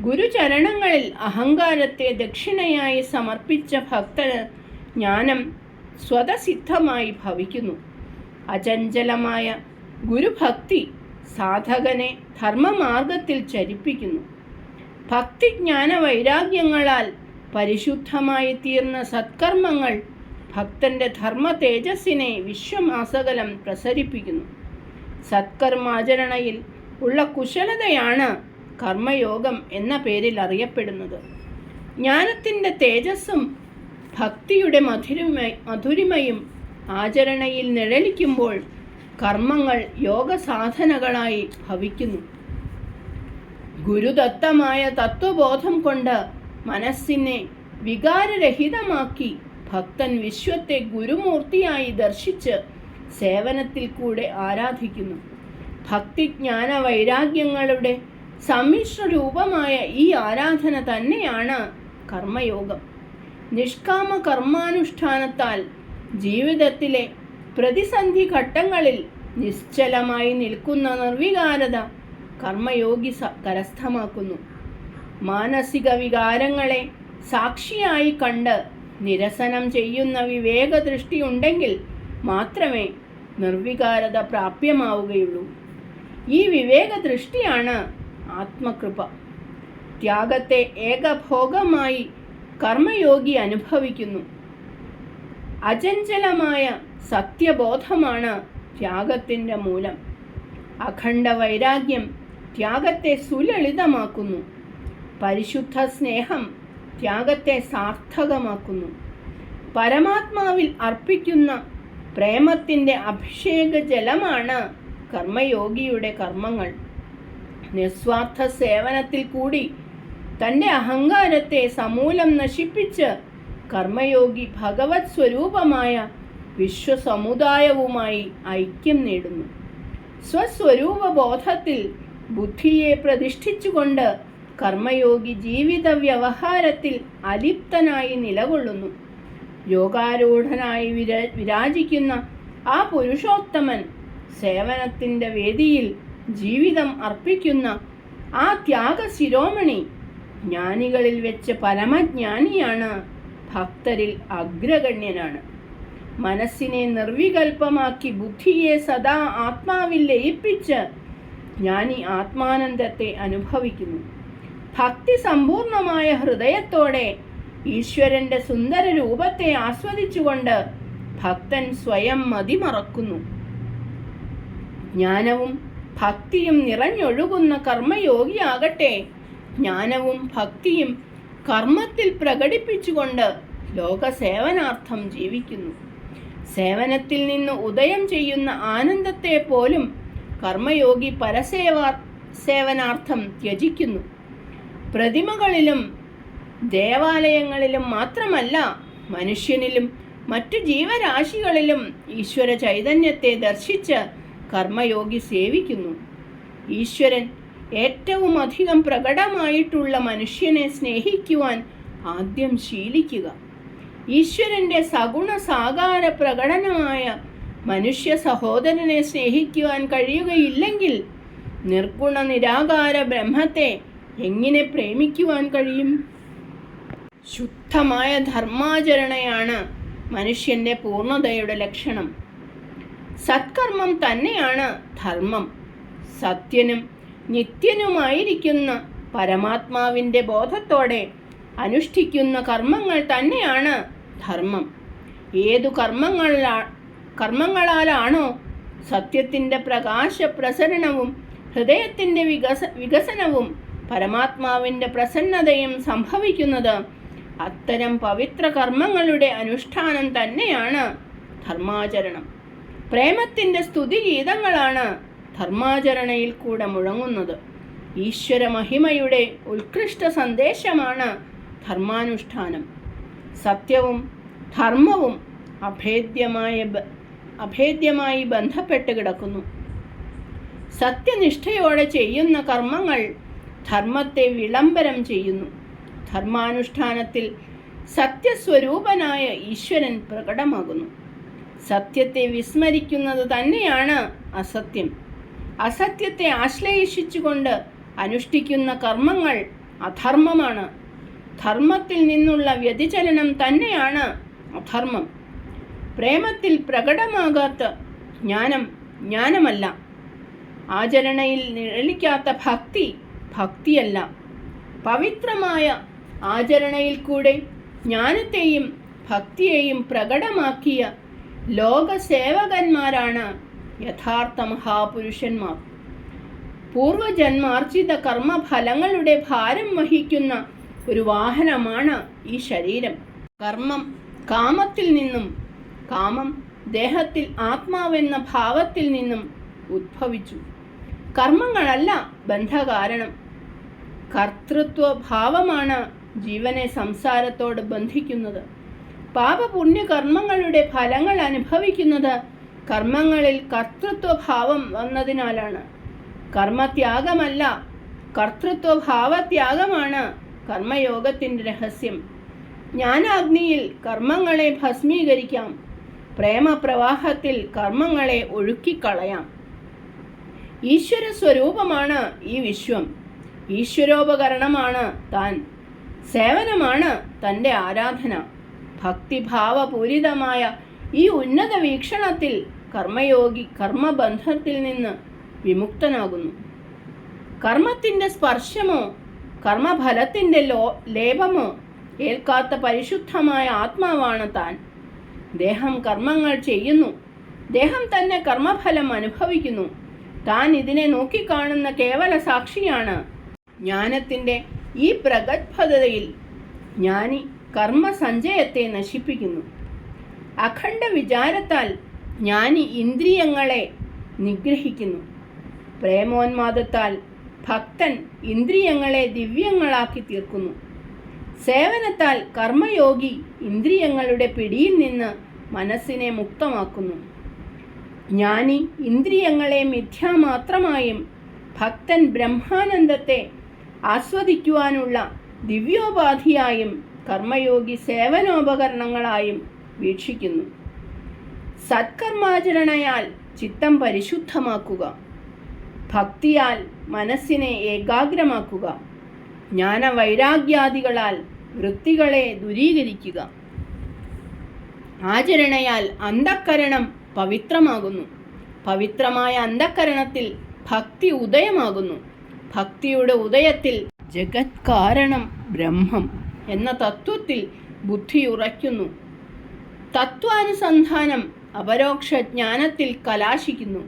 Speaker 1: ഗുരുചരണങ്ങളിൽ അഹങ്കാരത്തെ ദക്ഷിണയായി സമർപ്പിച്ച ഭക്തന് ജ്ഞാനം സ്വതസിദ്ധമായി ഭവിക്കുന്നു. അചഞ്ചലമായ ഗുരുഭക്തി സാധകനെ ധർമ്മമാർഗത്തിൽ ചരിപ്പിക്കുന്നു. ഭക്തിജ്ഞാന വൈരാഗ്യങ്ങളാൽ പരിശുദ്ധമായി തീർന്ന സത്കർമ്മങ്ങൾ ഭക്തന്റെ ധർമ്മ തേജസ്സിനെ വിശ്വമാസകലം പ്രസരിപ്പിക്കുന്നു. സത്കർമാചരണയിൽ ഉള്ള കുശലതയാണ് കർമ്മയോഗം എന്ന പേരിൽ അറിയപ്പെടുന്നത്. ജ്ഞാനത്തിൻ്റെ തേജസ്സും ഭക്തിയുടെ മധുരിമയും ആചരണയിൽ നിഴലിക്കുമ്പോൾ കർമ്മങ്ങൾ യോഗസാധനകളായി ഭവിക്കുന്നു. ഗുരുദത്തമായ തത്വബോധം കൊണ്ട് മനസ്സിനെ വികാരരഹിതമാക്കി ഭക്തൻ വിശ്വത്തെ ഗുരുമൂർത്തിയായി ദർശിച്ച് സേവനത്തിൽ കൂടെ ആരാധിക്കുന്നു. ഭക്തിജ്ഞാന വൈരാഗ്യങ്ങളുടെ സമ്മിശ്ര രൂപമായ ഈ ആരാധന തന്നെയാണ് കർമ്മയോഗം. നിഷ്കാമ കർമാനുഷ്ഠാനത്താൽ ജീവിതത്തിലെ പ്രതിസന്ധി ഘട്ടങ്ങളിൽ നിശ്ചലമായി നിൽക്കുന്ന നിർവികാരത കർമ്മയോഗി കരസ്ഥമാക്കുന്നു. മാനസിക വികാരങ്ങളെ സാക്ഷിയായി കണ്ട് നിരസനം ചെയ്യുന്ന വിവേകദൃഷ്ടി ഉണ്ടെങ്കിൽ മാത്രമേ നിർവികാരത പ്രാപ്യമാവുകയുള്ളൂ. ഈ വിവേകദൃഷ്ടിയാണ് ആത്മകൃപ. ത്യാഗത്തെ ഏകഭോഗമായി കർമ്മയോഗി അനുഭവിക്കുന്നു. അചഞ്ചലമായ സത്യബോധമാണ് ത്യാഗത്തിൻ്റെ മൂലം. അഖണ്ഡ വൈരാഗ്യം ത്യാഗത്തെ സുലളിതമാക്കുന്നു. പരിശുദ്ധ സ്നേഹം ത്യാഗത്തെ സാർത്ഥകമാക്കുന്നു. പരമാത്മാവിൽ അർപ്പിക്കുന്ന പ്രേമത്തിൻ്റെ അഭിഷേക ജലമാണ് കർമ്മയോഗിയുടെ കർമ്മങ്ങൾ. നിസ്വാർത്ഥ സേവനത്തിൽ കൂടി തൻ്റെ അഹങ്കാരത്തെ സമൂലം നശിപ്പിച്ച് കർമ്മയോഗി ഭഗവത് സ്വരൂപമായ വിശ്വസമുദായവുമായി ഐക്യം നേടുന്നു. സ്വസ്വരൂപ ബോധത്തിൽ ബുദ്ധിയെ പ്രതിഷ്ഠിച്ചുകൊണ്ട് കർമ്മയോഗി ജീവിത വ്യവഹാരത്തിൽ അലിപ്തനായി നിലകൊള്ളുന്നു. യോഗാരൂഢനായി വിരാജിക്കുന്ന ആ പുരുഷോത്തമൻ സേവനത്തിൻ്റെ വേദിയിൽ ജീവിതം അർപ്പിക്കുന്ന ആ ത്യാഗ ശിരോമണി ജ്ഞാനികളിൽ വെച്ച് പരമജ്ഞാനിയാണ്, ഭക്തരിൽ അഗ്രഗണ്യനാണ്. മനസ്സിനെ നിർവികൽപ്പമാക്കി ബുദ്ധിയെ സദാ ആത്മാവിൽ ലയിപ്പിച്ച് ജ്ഞാനി ആത്മാനന്ദത്തെ അനുഭവിക്കുന്നു. ഭക്തി സമ്പൂർണമായ ഹൃദയത്തോടെ ഈശ്വരൻ്റെ സുന്ദര രൂപത്തെ ആസ്വദിച്ചുകൊണ്ട് ഭക്തൻ സ്വയം മതിമറക്കുന്നു. ജ്ഞാനവും ഭക്തിയും നിറഞ്ഞൊഴുകുന്ന കർമ്മയോഗിയാകട്ടെ ജ്ഞാനവും ഭക്തിയും കർമ്മത്തിൽ പ്രകടിപ്പിച്ചുകൊണ്ട് ലോകസേവനാർത്ഥം ജീവിക്കുന്നു. സേവനത്തിൽ നിന്ന് ഉദയം ചെയ്യുന്ന ആനന്ദത്തെ പോലും കർമ്മയോഗി സേവനാർത്ഥം ത്യജിക്കുന്നു. പ്രതിമകളിലും ദേവാലയങ്ങളിലും മാത്രമല്ല, മനുഷ്യനിലും മറ്റു ജീവരാശികളിലും ഈശ്വര ചൈതന്യത്തെ ദർശിച്ച് കർമ്മയോഗി സേവിക്കുന്നു. ഈശ്വരൻ ഏറ്റവും അധികം പ്രകടമായിട്ടുള്ള മനുഷ്യനെ സ്നേഹിക്കുവാൻ ആദ്യം ശീലിക്കുക. ഈശ്വരൻ്റെ സഗുണ സാകാര പ്രകടനമായ മനുഷ്യ സഹോദരനെ സ്നേഹിക്കുവാൻ കഴിയുകയില്ലെങ്കിൽ നിർഗുണ നിരാകാര ബ്രഹ്മത്തെ എങ്ങനെ പ്രേമിക്കുവാൻ കഴിയും? ശുദ്ധമായ ധർമാചരണയാണ് മനുഷ്യൻ്റെ പൂർണ്ണതയുടെ ലക്ഷണം. സത്കർമ്മം തന്നെയാണ് ധർമ്മം. സത്യനും നിത്യനുമായിരിക്കുന്ന പരമാത്മാവിൻ്റെ ബോധത്തോടെ അനുഷ്ഠിക്കുന്ന കർമ്മങ്ങൾ തന്നെയാണ് ധർമ്മം. ഏതു കർമ്മങ്ങളാലാണോ സത്യത്തിൻ്റെ പ്രകാശ പ്രസരണവും ഹൃദയത്തിൻ്റെ വികസനവും പരമാത്മാവിൻ്റെ പ്രസന്നതയും സംഭവിക്കുന്നത്, അത്തരം പവിത്ര കർമ്മങ്ങളുടെ അനുഷ്ഠാനം തന്നെയാണ് ധർമാചരണം. പ്രേമത്തിൻ്റെ സ്തുതിഗീതങ്ങളാണ് ധർമാചരണയിൽ കൂടെ മുഴങ്ങുന്നത്. ഈശ്വര മഹിമയുടെ ഉത്കൃഷ്ട സന്ദേശമാണ് ധർമാനുഷ്ഠാനം. സത്യവും ധർമ്മവും അഭേദ്യമായി ബന്ധപ്പെട്ട് കിടക്കുന്നു. സത്യനിഷ്ഠയോടെ ചെയ്യുന്ന കർമ്മങ്ങൾ ധർമ്മത്തെ വിളംബരം ചെയ്യുന്നു. ധർമാനുഷ്ഠാനത്തിൽ സത്യസ്വരൂപനായ ഈശ്വരൻ പ്രകടമാകുന്നു. സത്യത്തെ വിസ്മരിക്കുന്നത് തന്നെയാണ് അസത്യം. അസത്യത്തെ ആശ്ലേഷിച്ചുകൊണ്ട് അനുഷ്ഠിക്കുന്ന കർമ്മങ്ങൾ അധർമ്മമാണ്. ധർമ്മത്തിൽ നിന്നുള്ള വ്യതിചലനം തന്നെയാണ് അധർമ്മം. പ്രേമത്തിൽ പ്രകടമാകാത്ത ജ്ഞാനമല്ല. ആചരണയിൽ നിഴലിക്കാത്ത ഭക്തിയല്ല. പവിത്രമായ ആചരണയിൽ കൂടെ ജ്ഞാനത്തെയും ഭക്തിയെയും പ്രകടമാക്കിയ ലോകസേവകന്മാരാണ് യഥാർത്ഥ മഹാപുരുഷന്മാർ. പൂർവജന്മാർജിത കർമ്മഫലങ്ങളുടെ ഭാരം വഹിക്കുന്ന ഒരു വാഹനമാണ് ഈ ശരീരം. കാമം ദേഹത്തിൽ ആത്മാവെന്ന ഭാവത്തിൽ നിന്നും ഉദ്ഭവിച്ചു. കർമ്മങ്ങളല്ല ബന്ധകാരണം. കർത്തൃത്വ ഭാവമാണ് ജീവനെ സംസാരത്തോട് ബന്ധിക്കുന്നത്. പാപപുണ്യ കർമ്മങ്ങളുടെ ഫലങ്ങൾ അനുഭവിക്കുന്നത് കർമ്മങ്ങളിൽ കർത്തൃത്വഭാവം വന്നതിനാലാണ്. കർമ്മത്യാഗമല്ല, കർത്തൃത്വഭാവത്യാഗമാണ് കർമ്മയോഗത്തിൻ്റെ രഹസ്യം. ജ്ഞാനാഗ്നിയിൽ കർമ്മങ്ങളെ ഭസ്മീകരിക്കാം. പ്രേമപ്രവാഹത്തിൽ കർമ്മങ്ങളെ ഒഴുക്കിക്കളയാം. ഈശ്വര സ്വരൂപമാണ് ഈ വിശ്വം. ഈശ്വരോപകരണമാണ് താൻ. സേവനമാണ് തൻ്റെ ആരാധന. ഭക്തിഭാവപൂരിതമായ ഈ ഉന്നത വീക്ഷണത്തിൽ കർമ്മയോഗി കർമ്മബന്ധത്തിൽ നിന്ന് വിമുക്തനാകുന്നു. കർമ്മത്തിൻ്റെ സ്പർശമോ കർമ്മഫലത്തിൻ്റെ ലേപമോ ഏൽക്കാത്ത പരിശുദ്ധമായ ആത്മാവാണ് താൻ. ദേഹം കർമ്മങ്ങൾ ചെയ്യുന്നു. ദേഹം തന്നെ കർമ്മഫലം അനുഭവിക്കുന്നു. താൻ ഇതിനെ നോക്കിക്കാണുന്ന കേവല സാക്ഷിയാണ്. ജ്ഞാനത്തിൻ്റെ ഈ പ്രഗത്ഭതയിൽ ജ്ഞാനി കർമ്മസഞ്ചയത്തെ നശിപ്പിക്കുന്നു. അഖണ്ഡ വിചാരത്താൽ ജ്ഞാനി ഇന്ദ്രിയങ്ങളെ നിഗ്രഹിക്കുന്നു. പ്രേമോന്മാദത്താൽ ഭക്തൻ ഇന്ദ്രിയങ്ങളെ ദിവ്യങ്ങളാക്കി തീർക്കുന്നു. സേവനത്താൽ കർമ്മയോഗി ഇന്ദ്രിയങ്ങളുടെ പിടിയിൽ നിന്ന് മനസ്സിനെ മുക്തമാക്കുന്നു. ജ്ഞാനി ഇന്ദ്രിയങ്ങളെ മിഥ്യാമാത്രമായും ഭക്തൻ ബ്രഹ്മാനന്ദത്തെ ആസ്വദിക്കുവാനുള്ള ദിവ്യോപാധിയായും കർമ്മയോഗി സേവനോപകരണങ്ങളായും വീക്ഷിക്കുന്നു. സത്കർമാചരണയാൽ ചിത്തം പരിശുദ്ധമാക്കുക. ഭക്തിയാൽ മനസ്സിനെ ഏകാഗ്രമാക്കുക. ജ്ഞാനവൈരാഗ്യാദികളാൽ വൃത്തികളെ ദൂരീകരിക്കുക. ആചരണയാൽ അന്ധക്കരണം പവിത്രമാകുന്നു. പവിത്രമായ അന്ധക്കരണത്തിൽ ഭക്തി ഉദയമാകുന്നു. ഭക്തിയുടെ ഉദയത്തിൽ ജഗത് കാരണം ബ്രഹ്മം എന്ന തത്വത്തിൽ ബുദ്ധി ഉറയ്ക്കുന്നു. തത്വാനുസന്ധാനം അപരോക്ഷ ജ്ഞാനത്തിൽ കലാശിക്കുന്നു.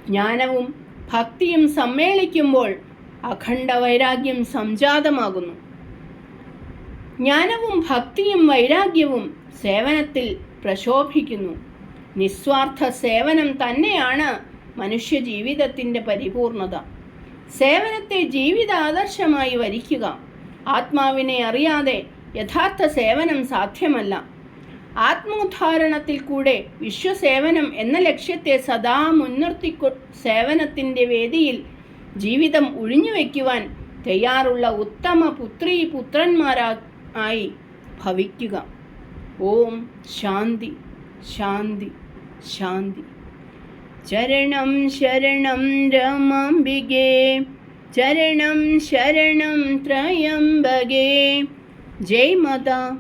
Speaker 1: ജ്ഞാനവും ഭക്തിയും സമ്മേളിക്കുമ്പോൾ അഖണ്ഡ വൈരാഗ്യം സംജാതമാകുന്നു. ജ്ഞാനവും ഭക്തിയും വൈരാഗ്യവും സേവനത്തിൽ പ്രശോഭിക്കുന്നു. നിസ്വാർത്ഥ സേവനം തന്നെയാണ് മനുഷ്യ ജീവിതത്തിൻ്റെ പരിപൂർണത. സേവനത്തെ ജീവിതാദർശമായി വരിക്കുക. ആത്മാവിനെ അറിയാതെ യഥാർത്ഥ സേവനം സാധ്യമല്ല. ആത്മോദ്ധാരണത്തിൽ കൂടെ വിശ്വസേവനം എന്ന ലക്ഷ്യത്തെ സദാ മുൻനിർത്തി സേവനത്തിൻ്റെ വേദിയിൽ ജീവിതം ഒഴിഞ്ഞുവെക്കുവാൻ തയ്യാറുള്ള ഉത്തമ പുത്രന്മാരായി ഭവിക്കുക. ഓം ശാന്തി ശാന്തി. ശാന്തി. ചരണം ശരണം രമാംബികേ, ചരണം ശരണം ത്രയംബകേ. ജയ് മാതാ.